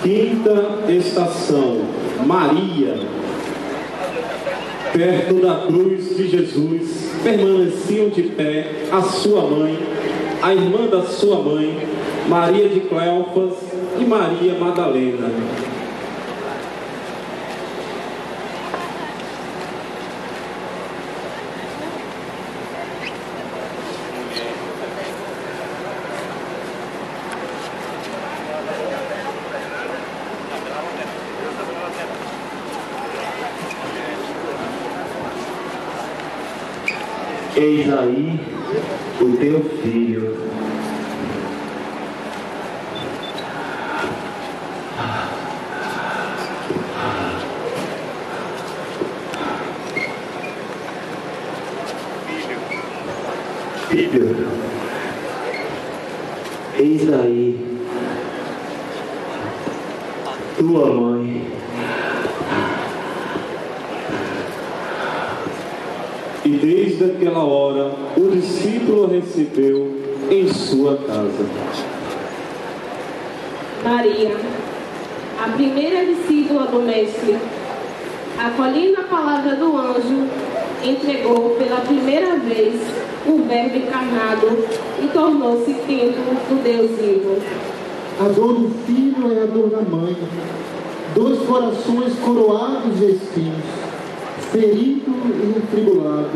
Quinta estação, Maria. Perto da cruz de Jesus, permaneciam de pé a sua mãe, a irmã da sua mãe, Maria de Cleofas e Maria Madalena. Eis aí o teu filho. Filho, eis aí tua mãe. E desde aquela hora o discípulo recebeu em sua casa. Maria, a primeira discípula do Mestre, acolhendo a palavra do anjo, entregou pela primeira vez o Verbo encarnado e tornou-se templo do Deus vivo. A dor do filho é a dor da mãe, dois corações coroados de espinhos, ferido e atribulado.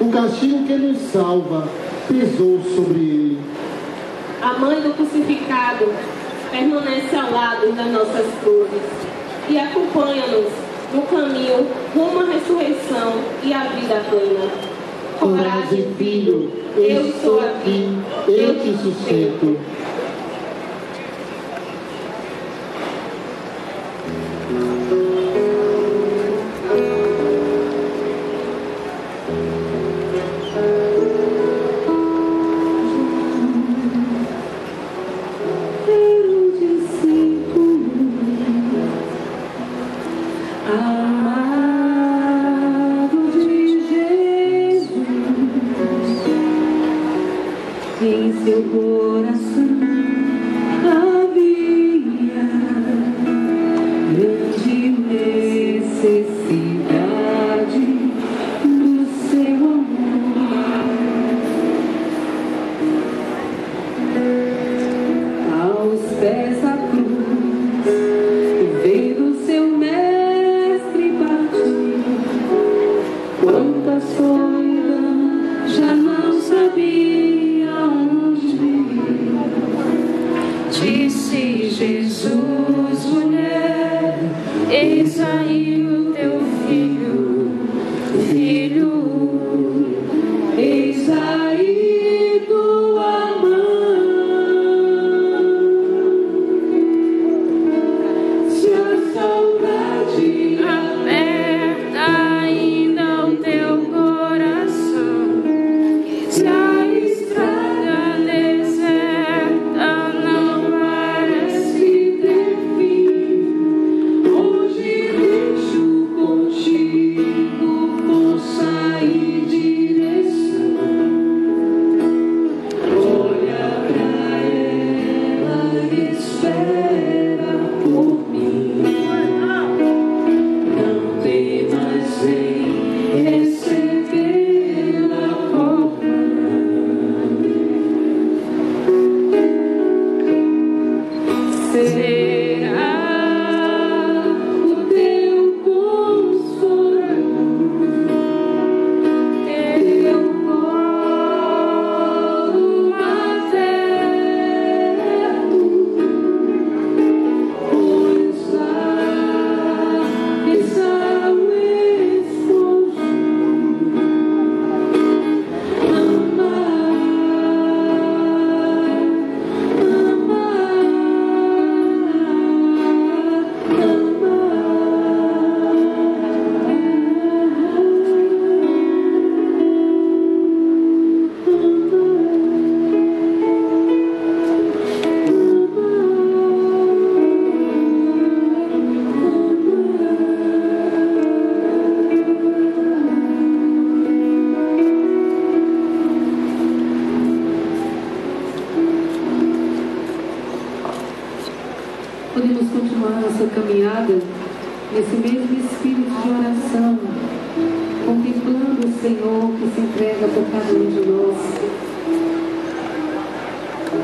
O castigo que nos salva pesou sobre ele. A mãe do crucificado permanece ao lado das nossas cruzes e acompanha-nos no caminho rumo à ressurreição e à vida plena. Coragem, filho, eu estou aqui, eu te sustento. Em seu coração havia grande necessidade do seu amor. Aos pés da cruz, vendo seu mestre partir, quantas coisas já não sabia. Disse Jesus, mulher, eis aí o teu filho, filho, eis aí tua mãe. Se a saudade aperta ainda o teu coração, se a estrada deserta não parece ter fim, hoje deixo podemos continuar nossa caminhada nesse mesmo espírito de oração, contemplando o Senhor que se entrega por cada um de nós.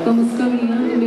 Vamos caminhando mesmo